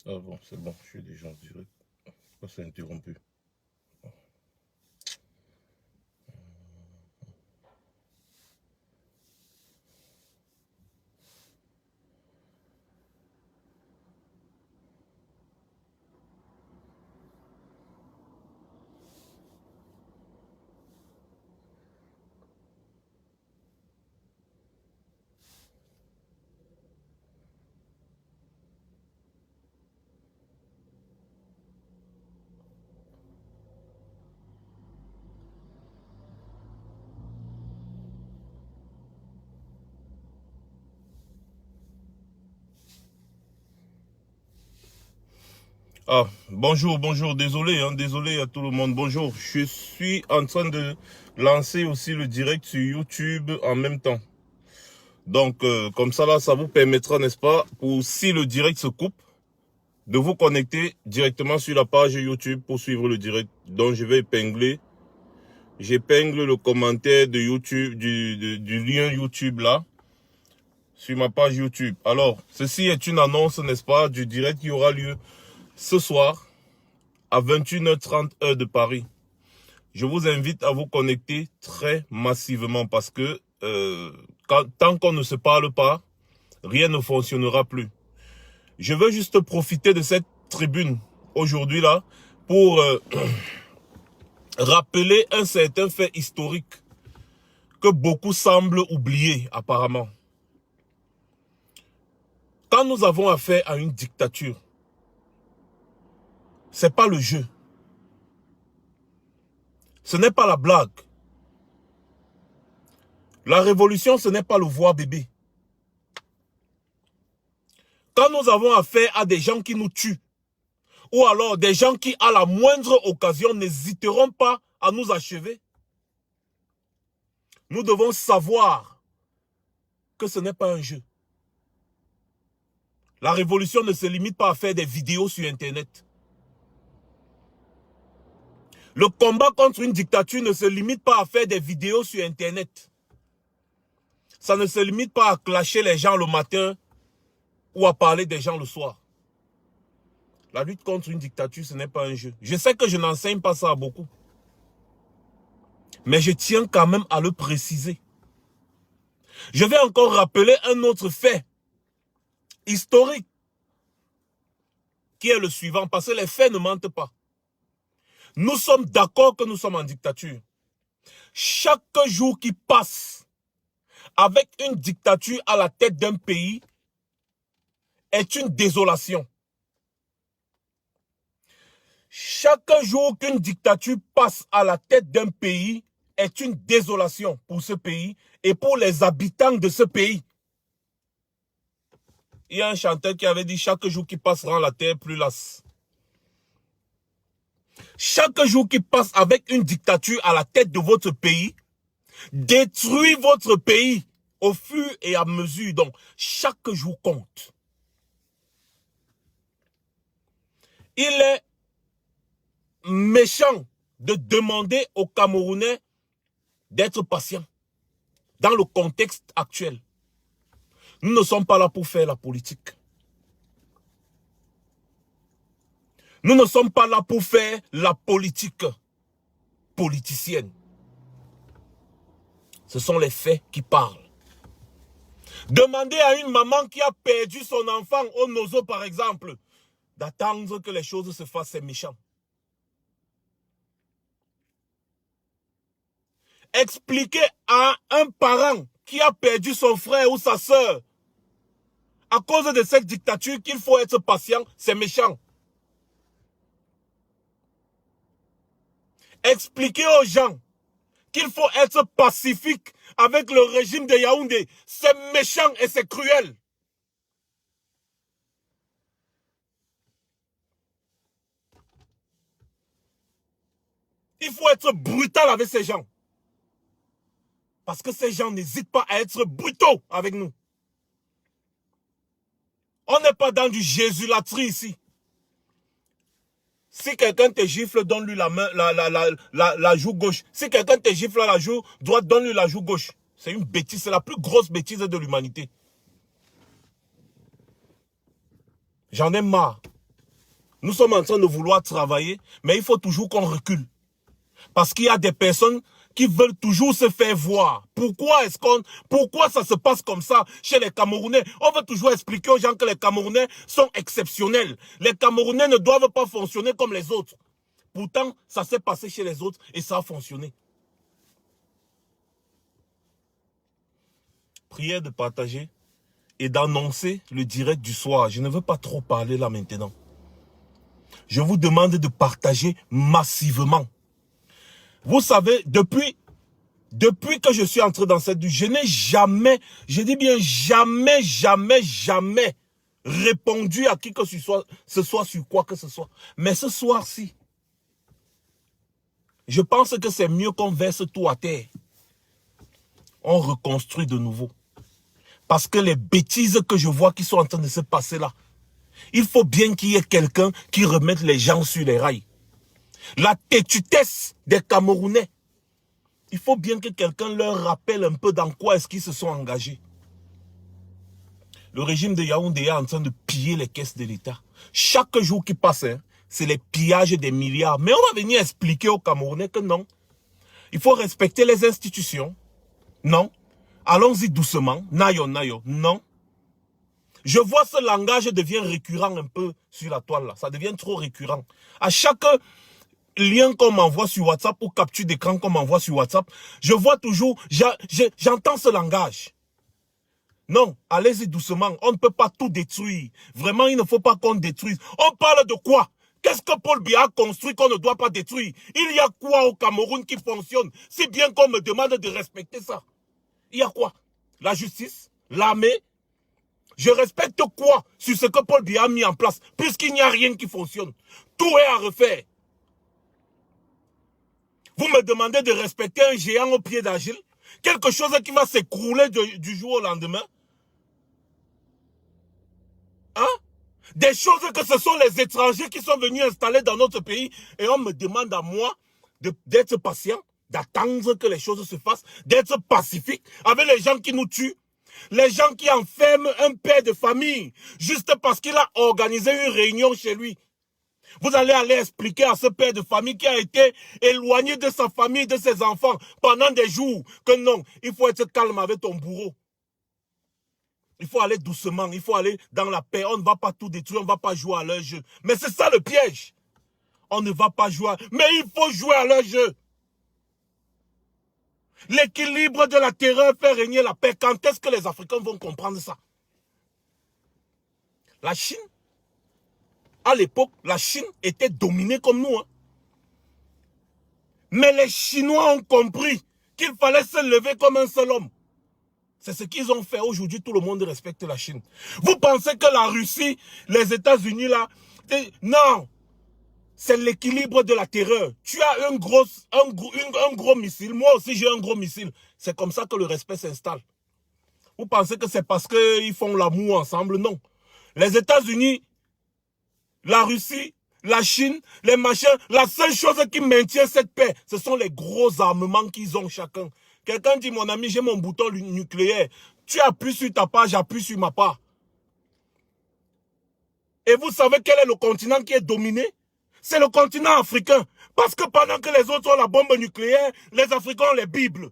Ah bon, c'est bon, je suis déjà en direct. Pourquoi c'est interrompu? Ah, bonjour, bonjour, désolé, désolé à tout le monde, bonjour. Je suis en train de lancer aussi le direct sur YouTube en même temps. Donc, comme ça là, ça vous permettra, n'est-ce pas, pour si le direct se coupe, de vous connecter directement sur la page YouTube pour suivre le direct. Donc, je vais épingler, j'épingle le commentaire de YouTube, du lien YouTube là, sur ma page YouTube. Alors, ceci est une annonce, n'est-ce pas, du direct qui aura lieu ce soir à 21h30 heure de Paris. Je vous invite à vous connecter très massivement parce que tant qu'on ne se parle pas, rien ne fonctionnera plus. Je veux juste profiter de cette tribune aujourd'hui là pour rappeler un certain fait historique que beaucoup semblent oublier apparemment. Quand nous avons affaire à une dictature, c'est pas le jeu. Ce n'est pas la blague. La révolution, ce n'est pas le voir bébé. Quand nous avons affaire à des gens qui nous tuent, ou alors des gens qui, à la moindre occasion, n'hésiteront pas à nous achever, nous devons savoir que ce n'est pas un jeu. La révolution ne se limite pas à faire des vidéos sur Internet. Le combat contre une dictature ne se limite pas à faire des vidéos sur Internet. Ça ne se limite pas à clasher les gens le matin ou à parler des gens le soir. La lutte contre une dictature, ce n'est pas un jeu. Je sais que je n'enseigne pas ça à beaucoup. Mais je tiens quand même à le préciser. Je vais encore rappeler un autre fait historique qui est le suivant, parce que les faits ne mentent pas. Nous sommes d'accord que nous sommes en dictature. Chaque jour qui passe avec une dictature à la tête d'un pays est une désolation. Chaque jour qu'une dictature passe à la tête d'un pays est une désolation pour ce pays et pour les habitants de ce pays. Il y a un chanteur qui avait dit « Chaque jour qui passe rend la terre plus lasse ». Chaque jour qui passe avec une dictature à la tête de votre pays détruit votre pays au fur et à mesure. Donc, chaque jour compte. Il est méchant de demander aux Camerounais d'être patients dans le contexte actuel. Nous ne sommes pas là pour faire la politique. Nous ne sommes pas là pour faire la politique politicienne. Ce sont les faits qui parlent. Demandez à une maman qui a perdu son enfant au nozo, par exemple, d'attendre que les choses se fassent, c'est méchant. Expliquez à un parent qui a perdu son frère ou sa soeur à cause de cette dictature qu'il faut être patient, c'est méchant. Expliquez aux gens qu'il faut être pacifique avec le régime de Yaoundé, c'est méchant et c'est cruel. Il faut être brutal avec ces gens. Parce que ces gens n'hésitent pas à être brutaux avec nous. On n'est pas dans du jésulatrie ici. Si quelqu'un te gifle, donne-lui la main, la joue gauche. Si quelqu'un te gifle la joue droite, donne-lui la joue gauche. C'est une bêtise, c'est la plus grosse bêtise de l'humanité. J'en ai marre Nous sommes en train de vouloir travailler, mais il faut toujours qu'on recule. Parce qu'il y a des personnes qui veulent toujours se faire voir. Pourquoi ça se passe comme ça chez les Camerounais? On veut toujours expliquer aux gens que les Camerounais sont exceptionnels. Les Camerounais ne doivent pas fonctionner comme les autres. Pourtant, ça s'est passé chez les autres et ça a fonctionné. Prière de partager et d'annoncer le direct du soir. Je ne veux pas trop parler là maintenant. Je vous demande de partager massivement. Vous savez, depuis que je suis entré dans cette vie, je n'ai jamais, je dis bien jamais répondu à qui que ce soit sur quoi que ce soit. Mais ce soir-ci, je pense que c'est mieux qu'on verse tout à terre. On reconstruit de nouveau. Parce que les bêtises que je vois qui sont en train de se passer là, il faut bien qu'il y ait quelqu'un qui remette les gens sur les rails. La têtutesse des Camerounais. Il faut bien que quelqu'un leur rappelle un peu dans quoi est-ce qu'ils se sont engagés. Le régime de Yaoundé est en train de piller les caisses de l'État. Chaque jour qui passe, c'est les pillages des milliards. Mais on va venir expliquer aux Camerounais que non. Il faut respecter les institutions. Non. Allons-y doucement. Nayo, non. Je vois ce langage devient récurrent un peu sur la toile là. Ça devient trop récurrent. À chaque lien qu'on m'envoie sur WhatsApp ou capture d'écran qu'on m'envoie sur WhatsApp, je vois toujours, j'entends ce langage. Non, allez-y doucement, on ne peut pas tout détruire. Vraiment, il ne faut pas qu'on détruise. On parle de quoi? Qu'est-ce que Paul Biya a construit qu'on ne doit pas détruire? Il y a quoi au Cameroun qui fonctionne? Si bien qu'on me demande de respecter ça. Il y a quoi? La justice? L'armée? Je respecte quoi sur ce que Paul Biya a mis en place, puisqu'il n'y a rien qui fonctionne? Tout est à refaire. Vous me demandez de respecter un géant au pied d'Agile? Quelque chose qui va s'écrouler du jour au lendemain? Hein? Des choses que ce sont les étrangers qui sont venus installer dans notre pays et on me demande à moi d'être patient, d'attendre que les choses se fassent, d'être pacifique avec les gens qui nous tuent. Les gens qui enferment un père de famille juste parce qu'il a organisé une réunion chez lui. Vous allez aller expliquer à ce père de famille qui a été éloigné de sa famille, de ses enfants pendant des jours que non, il faut être calme avec ton bourreau. Il faut aller doucement, il faut aller dans la paix. On ne va pas tout détruire, on ne va pas jouer à leur jeu. Mais c'est ça le piège. On ne va pas jouer, mais il faut jouer à leur jeu. L'équilibre de la terreur fait régner la paix. Quand est-ce que les Africains vont comprendre ça? La Chine, à l'époque, la Chine était dominée comme nous. Mais les Chinois ont compris qu'il fallait se lever comme un seul homme. C'est ce qu'ils ont fait. Aujourd'hui, tout le monde respecte la Chine. Vous pensez que la Russie, les États-Unis, là... Non. C'est l'équilibre de la terreur. Tu as un gros missile. Moi aussi, j'ai un gros missile. C'est comme ça que le respect s'installe. Vous pensez que c'est parce qu'ils font l'amour ensemble? Non. Les États-Unis, la Russie, la Chine, les machins, la seule chose qui maintient cette paix, ce sont les gros armements qu'ils ont chacun. Quelqu'un dit, mon ami, j'ai mon bouton nucléaire. Tu appuies sur ta part, j'appuie sur ma part. Et vous savez quel est le continent qui est dominé? C'est le continent africain. Parce que pendant que les autres ont la bombe nucléaire, les Africains ont les Bibles.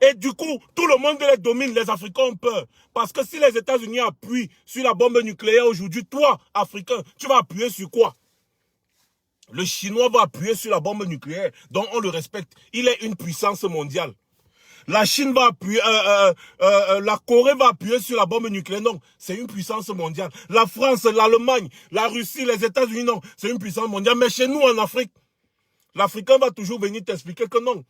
Et du coup, tout le monde les domine, les Africains ont peur. Parce que si les États-Unis appuient sur la bombe nucléaire aujourd'hui, toi, Africain, tu vas appuyer sur quoi? Le Chinois va appuyer sur la bombe nucléaire, donc on le respecte. Il est une puissance mondiale. La Chine va appuyer, la Corée va appuyer sur la bombe nucléaire. Non, c'est une puissance mondiale. La France, l'Allemagne, la Russie, les États-Unis, non, c'est une puissance mondiale. Mais chez nous, en Afrique, l'Africain va toujours venir t'expliquer que non.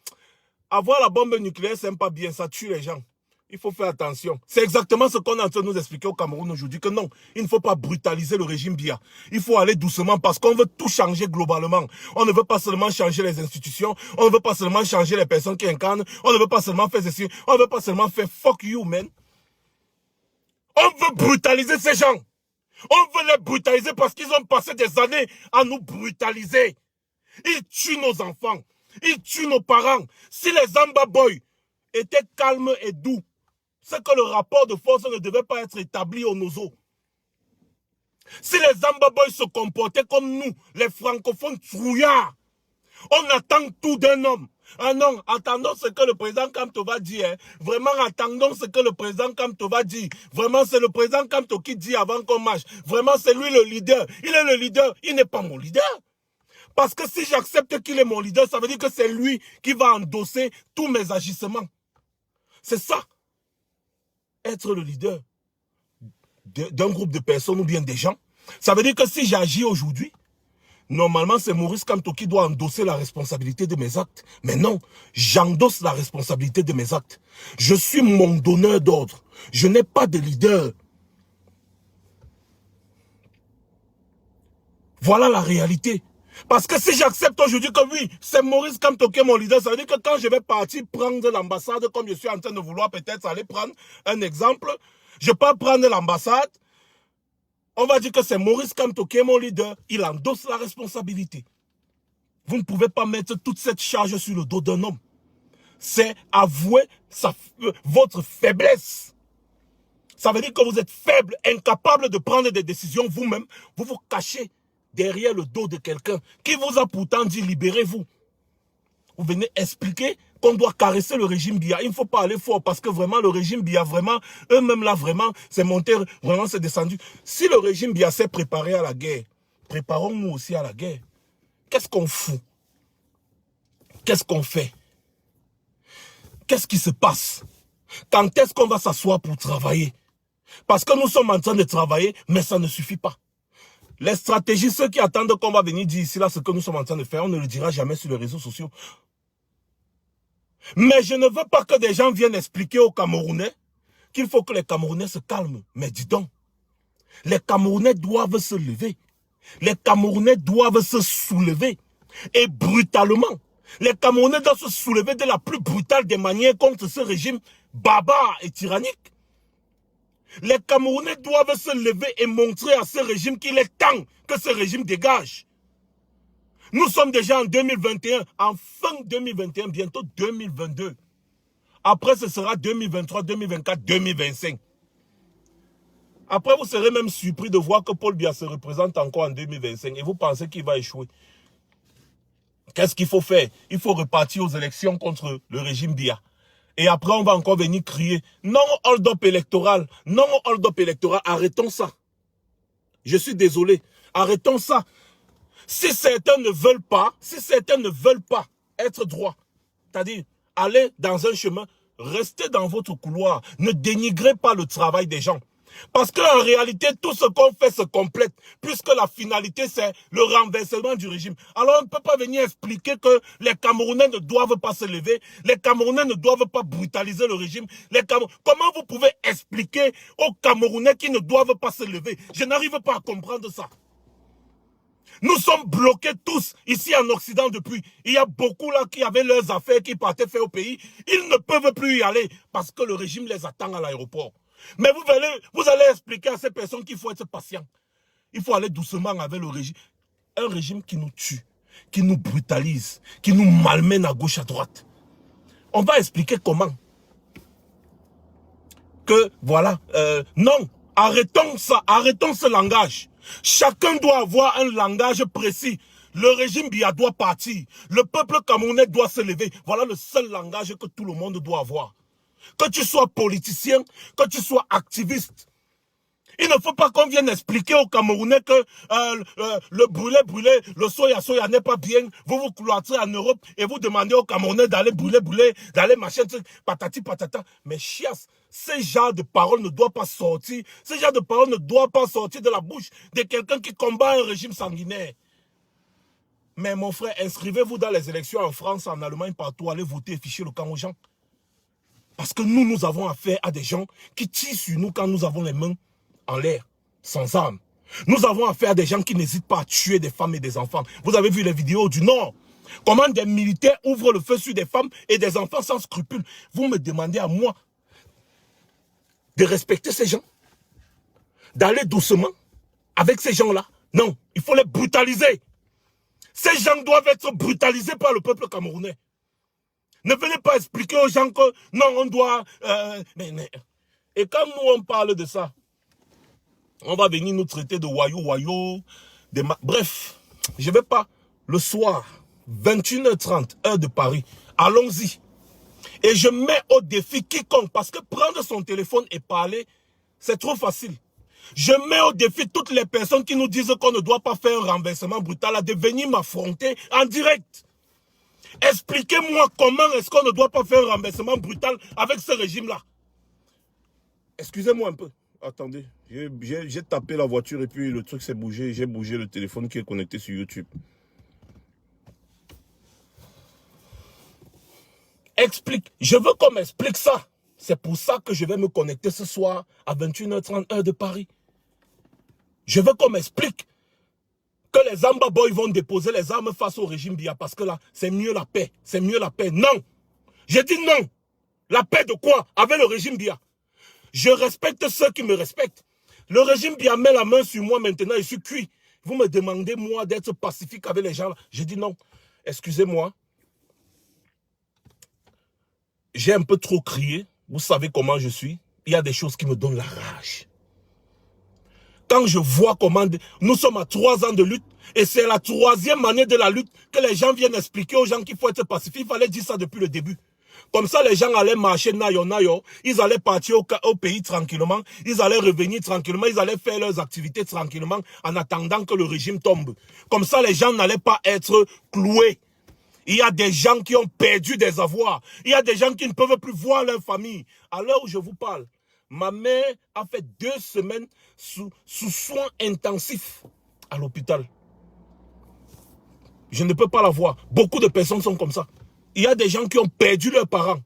Avoir la bombe nucléaire, c'est pas bien, ça tue les gens. Il faut faire attention. C'est exactement ce qu'on est en train de nous expliquer au Cameroun aujourd'hui, que non, il ne faut pas brutaliser le régime Biya. Il faut aller doucement parce qu'on veut tout changer globalement. On ne veut pas seulement changer les institutions, on ne veut pas seulement changer les personnes qui incarnent, on ne veut pas seulement faire ceci, on ne veut pas seulement faire fuck you, man. On veut brutaliser ces gens. On veut les brutaliser parce qu'ils ont passé des années à nous brutaliser. Ils tuent nos enfants, ils tuent nos parents. Si les Amba Boys étaient calmes et doux, c'est que le rapport de force ne devait pas être établi au Nozo. Si les Zamba Boys se comportaient comme nous, les francophones trouillards, on attend tout d'un homme. Ah non, attendons ce que le président Kamto va dire. Hein. Vraiment, attendons ce que le président Kamto va dire. Vraiment, c'est le président Kamto qui dit avant qu'on marche. Vraiment, c'est lui le leader. Il est le leader. Il n'est pas mon leader. Parce que si j'accepte qu'il est mon leader, ça veut dire que c'est lui qui va endosser tous mes agissements. C'est ça. Être le leader d'un groupe de personnes ou bien des gens. Ça veut dire que si j'agis aujourd'hui, normalement, c'est Maurice Kamto qui doit endosser la responsabilité de mes actes. Mais non, j'endosse la responsabilité de mes actes. Je suis mon donneur d'ordre. Je n'ai pas de leader. Voilà la réalité. Parce que si j'accepte aujourd'hui que oui, c'est Maurice Kamto qui est mon leader, ça veut dire que quand je vais partir prendre l'ambassade, comme je suis en train de vouloir peut-être aller prendre un exemple, je peux prendre l'ambassade, on va dire que c'est Maurice Kamto qui est mon leader, il endosse la responsabilité. Vous ne pouvez pas mettre toute cette charge sur le dos d'un homme. C'est avouer votre faiblesse. Ça veut dire que vous êtes faible, incapable de prendre des décisions vous-même. Vous vous cachez derrière le dos de quelqu'un qui vous a pourtant dit libérez-vous. Vous venez expliquer qu'on doit caresser le régime Biya. Il ne faut pas aller fort parce que vraiment le régime Biya, vraiment, eux-mêmes là, vraiment, c'est monté, vraiment c'est descendu. Si le régime Biya s'est préparé à la guerre, préparons-nous aussi à la guerre. Qu'est-ce qu'on fout? Qu'est-ce qu'on fait? Qu'est-ce qui se passe? Quand est-ce qu'on va s'asseoir pour travailler? Parce que nous sommes en train de travailler, mais ça ne suffit pas. Les stratégies, ceux qui attendent qu'on va venir dire ici, là, ce que nous sommes en train de faire, on ne le dira jamais sur les réseaux sociaux. Mais je ne veux pas que des gens viennent expliquer aux Camerounais qu'il faut que les Camerounais se calment. Mais dis donc, les Camerounais doivent se lever. Les Camerounais doivent se soulever. Et brutalement. Les Camerounais doivent se soulever de la plus brutale des manières contre ce régime barbare et tyrannique. Les Camerounais doivent se lever et montrer à ce régime qu'il est temps que ce régime dégage. Nous sommes déjà en 2021, en fin 2021, bientôt 2022. Après, ce sera 2023, 2024, 2025. Après, vous serez même surpris de voir que Paul Biya se représente encore en 2025 et vous pensez qu'il va échouer. Qu'est-ce qu'il faut faire? Il faut repartir aux élections contre le régime Biya. Et après, on va encore venir crier non au hold-up électoral, non au hold-up électoral. Arrêtons ça. Je suis désolé. Arrêtons ça. Si certains ne veulent pas, être droit, c'est-à-dire aller dans un chemin, restez dans votre couloir. Ne dénigrez pas le travail des gens. Parce qu'en réalité, tout ce qu'on fait se complète, puisque la finalité, c'est le renversement du régime. Alors, on ne peut pas venir expliquer que les Camerounais ne doivent pas se lever, les Camerounais ne doivent pas brutaliser le régime. Comment vous pouvez expliquer aux Camerounais qui ne doivent pas se lever? Je n'arrive pas à comprendre ça. Nous sommes bloqués tous ici en Occident depuis. Il y a beaucoup là qui avaient leurs affaires, qui partaient faire au pays. Ils ne peuvent plus y aller parce que le régime les attend à l'aéroport. Mais vous allez expliquer à ces personnes qu'il faut être patient. Il faut aller doucement avec le régime. Un régime qui nous tue, qui nous brutalise, qui nous malmène à gauche, à droite. On va expliquer comment. Que voilà, non, arrêtons ça, arrêtons ce langage. Chacun doit avoir un langage précis. Le régime Biya doit partir. Le peuple camerounais doit se lever. Voilà le seul langage que tout le monde doit avoir. Que tu sois politicien, que tu sois activiste. Il ne faut pas qu'on vienne expliquer aux Camerounais que le brûler, le soya n'est pas bien. Vous vous cloîtrez en Europe et vous demandez aux Camerounais d'aller brûler, d'aller machin, patati patata. Mais chiasse, ce genre de paroles ne doit pas sortir. Ce genre de paroles ne doit pas sortir de la bouche de quelqu'un qui combat un régime sanguinaire. Mais mon frère, inscrivez-vous dans les élections en France, en Allemagne, partout. Allez voter et ficher le camp aux gens. Parce que nous avons affaire à des gens qui tirent sur nous quand nous avons les mains en l'air, sans armes. Nous avons affaire à des gens qui n'hésitent pas à tuer des femmes et des enfants. Vous avez vu les vidéos du Nord. Comment des militaires ouvrent le feu sur des femmes et des enfants sans scrupules. Vous me demandez à moi de respecter ces gens, d'aller doucement avec ces gens-là. Non, il faut les brutaliser. Ces gens doivent être brutalisés par le peuple camerounais. Ne venez pas expliquer aux gens que non, on doit... Et quand nous, on parle de ça, On va venir nous traiter de voyous, bref, je ne vais pas. Le soir, 21h30, heure de Paris, allons-y. Et je mets au défi quiconque, parce que prendre son téléphone et parler, c'est trop facile. Je mets au défi toutes les personnes qui nous disent qu'on ne doit pas faire un renversement brutal de venir m'affronter en direct. Expliquez-moi comment est-ce qu'on ne doit pas faire un renversement brutal avec ce régime-là. Excusez-moi un peu. Attendez, j'ai tapé la voiture et puis le truc s'est bougé. J'ai bougé le téléphone qui est connecté sur YouTube. Explique. Je veux qu'on m'explique ça. C'est pour ça que je vais me connecter ce soir à 21h30 heure de Paris. Je veux qu'on m'explique que les Amba Boys vont déposer les armes face au régime Biya parce que là, c'est mieux la paix. C'est mieux la paix. Non. J'ai dit non. La paix de quoi? Avec le régime Biya. Je respecte ceux qui me respectent. Le régime Biya met la main sur moi maintenant, je suis cuit. Vous me demandez, moi, d'être pacifique avec les gens là. J'ai dit non. Excusez-moi. J'ai un peu trop crié. Vous savez comment je suis. Il y a des choses qui me donnent la rage. Quand je vois comment... Nous sommes à 3 ans de lutte et c'est la 3e année de la lutte que les gens viennent expliquer aux gens qu'il faut être pacifique. Il fallait dire ça depuis le début. Comme ça, les gens allaient marcher nayo. Ils allaient partir au pays tranquillement. Ils allaient revenir tranquillement. Ils allaient faire leurs activités tranquillement en attendant que le régime tombe. Comme ça, les gens n'allaient pas être cloués. Il y a des gens qui ont perdu des avoirs. Il y a des gens qui ne peuvent plus voir leur famille. À l'heure où je vous parle, ma mère a fait 2 semaines sous soins intensifs à l'hôpital. Je ne peux pas la voir. Beaucoup de personnes sont comme ça. Il y a des gens qui ont perdu leurs parents.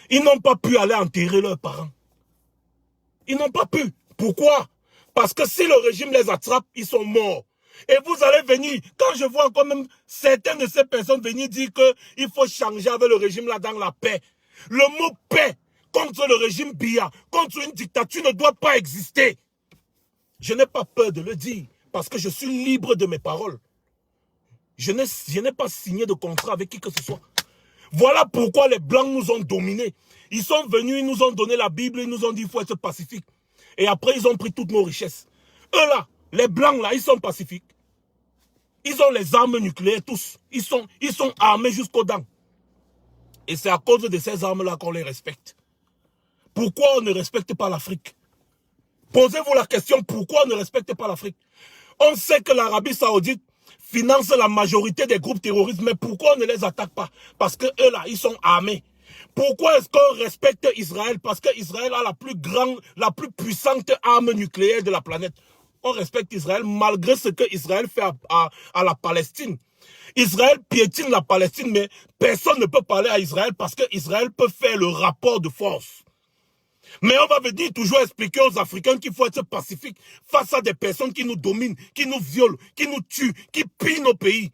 Ils n'ont pas pu aller enterrer leurs parents. Ils n'ont pas pu. Pourquoi? Parce que si le régime les attrape, ils sont morts. Et vous allez venir, quand je vois quand même certaines de ces personnes venir dire qu'il faut changer avec le régime là dans la paix. Le mot paix contre le régime Biya, contre une dictature ne doit pas exister. Je n'ai pas peur de le dire parce que je suis libre de mes paroles. Je n'ai pas signé de contrat avec qui que ce soit. Voilà pourquoi les Blancs nous ont dominés. Ils sont venus, ils nous ont donné la Bible, ils nous ont dit qu'il faut être pacifique. Et après, ils ont pris toutes nos richesses. Eux là, les Blancs là, ils sont pacifiques. Ils ont les armes nucléaires tous. Ils sont armés jusqu'aux dents. Et c'est à cause de ces armes-là qu'on les respecte. Pourquoi on ne respecte pas l'Afrique? Posez-vous la question, pourquoi on ne respecte pas l'Afrique? On sait que l'Arabie Saoudite finance la majorité des groupes terroristes, mais pourquoi on ne les attaque pas? Parce que eux là, ils sont armés. Pourquoi est-ce qu'on respecte Israël? Parce qu'Israël a la plus puissante arme nucléaire de la planète. On respecte Israël malgré ce que Israël fait à la Palestine. Israël piétine la Palestine, mais personne ne peut parler à Israël parce qu'Israël peut faire le rapport de force. Mais on va venir toujours expliquer aux Africains qu'il faut être pacifique face à des personnes qui nous dominent, qui nous violent, qui nous tuent, qui pillent nos pays.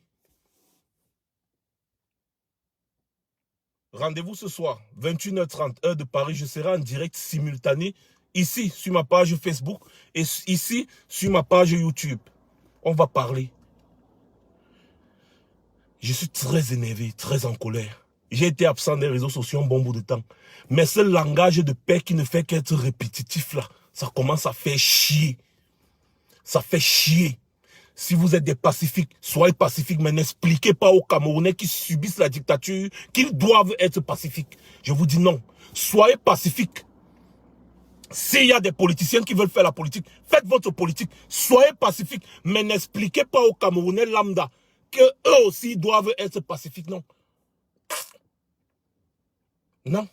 Rendez-vous ce soir, 21h30, heure de Paris. Je serai en direct simultané ici sur ma page Facebook et ici sur ma page YouTube. On va parler. Je suis très énervé, très en colère. J'ai été absent des réseaux sociaux un bon bout de temps. Mais ce langage de paix qui ne fait qu'être répétitif là, ça commence à faire chier. Ça fait chier. Si vous êtes des pacifiques, soyez pacifiques, mais n'expliquez pas aux Camerounais qui subissent la dictature qu'ils doivent être pacifiques. Je vous dis non. Soyez pacifiques. S'il y a des politiciens qui veulent faire la politique, faites votre politique. Soyez pacifiques, mais n'expliquez pas aux Camerounais lambda qu'eux aussi doivent être pacifiques. Non. Non.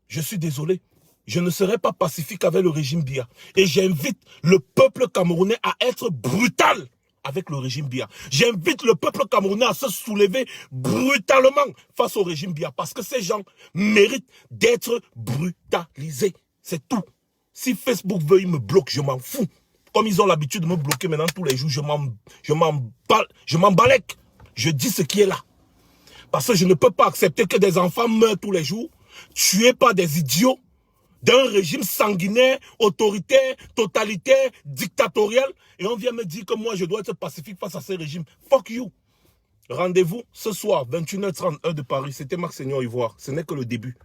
Je suis désolé. Je ne serai pas pacifique avec le régime Biya. Et j'invite le peuple camerounais à être brutal avec le régime Biya. J'invite le peuple camerounais à se soulever brutalement face au régime Biya. Parce que ces gens méritent d'être brutalisés. C'est tout. Si Facebook veut, il me bloque, je m'en fous. Comme ils ont l'habitude de me bloquer maintenant tous les jours, je m'embalèque. Je dis ce qui est là. Parce que je ne peux pas accepter que des enfants meurent tous les jours, tués par des idiots, d'un régime sanguinaire, autoritaire, totalitaire, dictatorial. Et on vient me dire que moi, je dois être pacifique face à ces régimes. Fuck you. Rendez-vous ce soir, 21h30, heure de Paris. C'était Marc Seigneur Ivoire. Ce n'est que le début.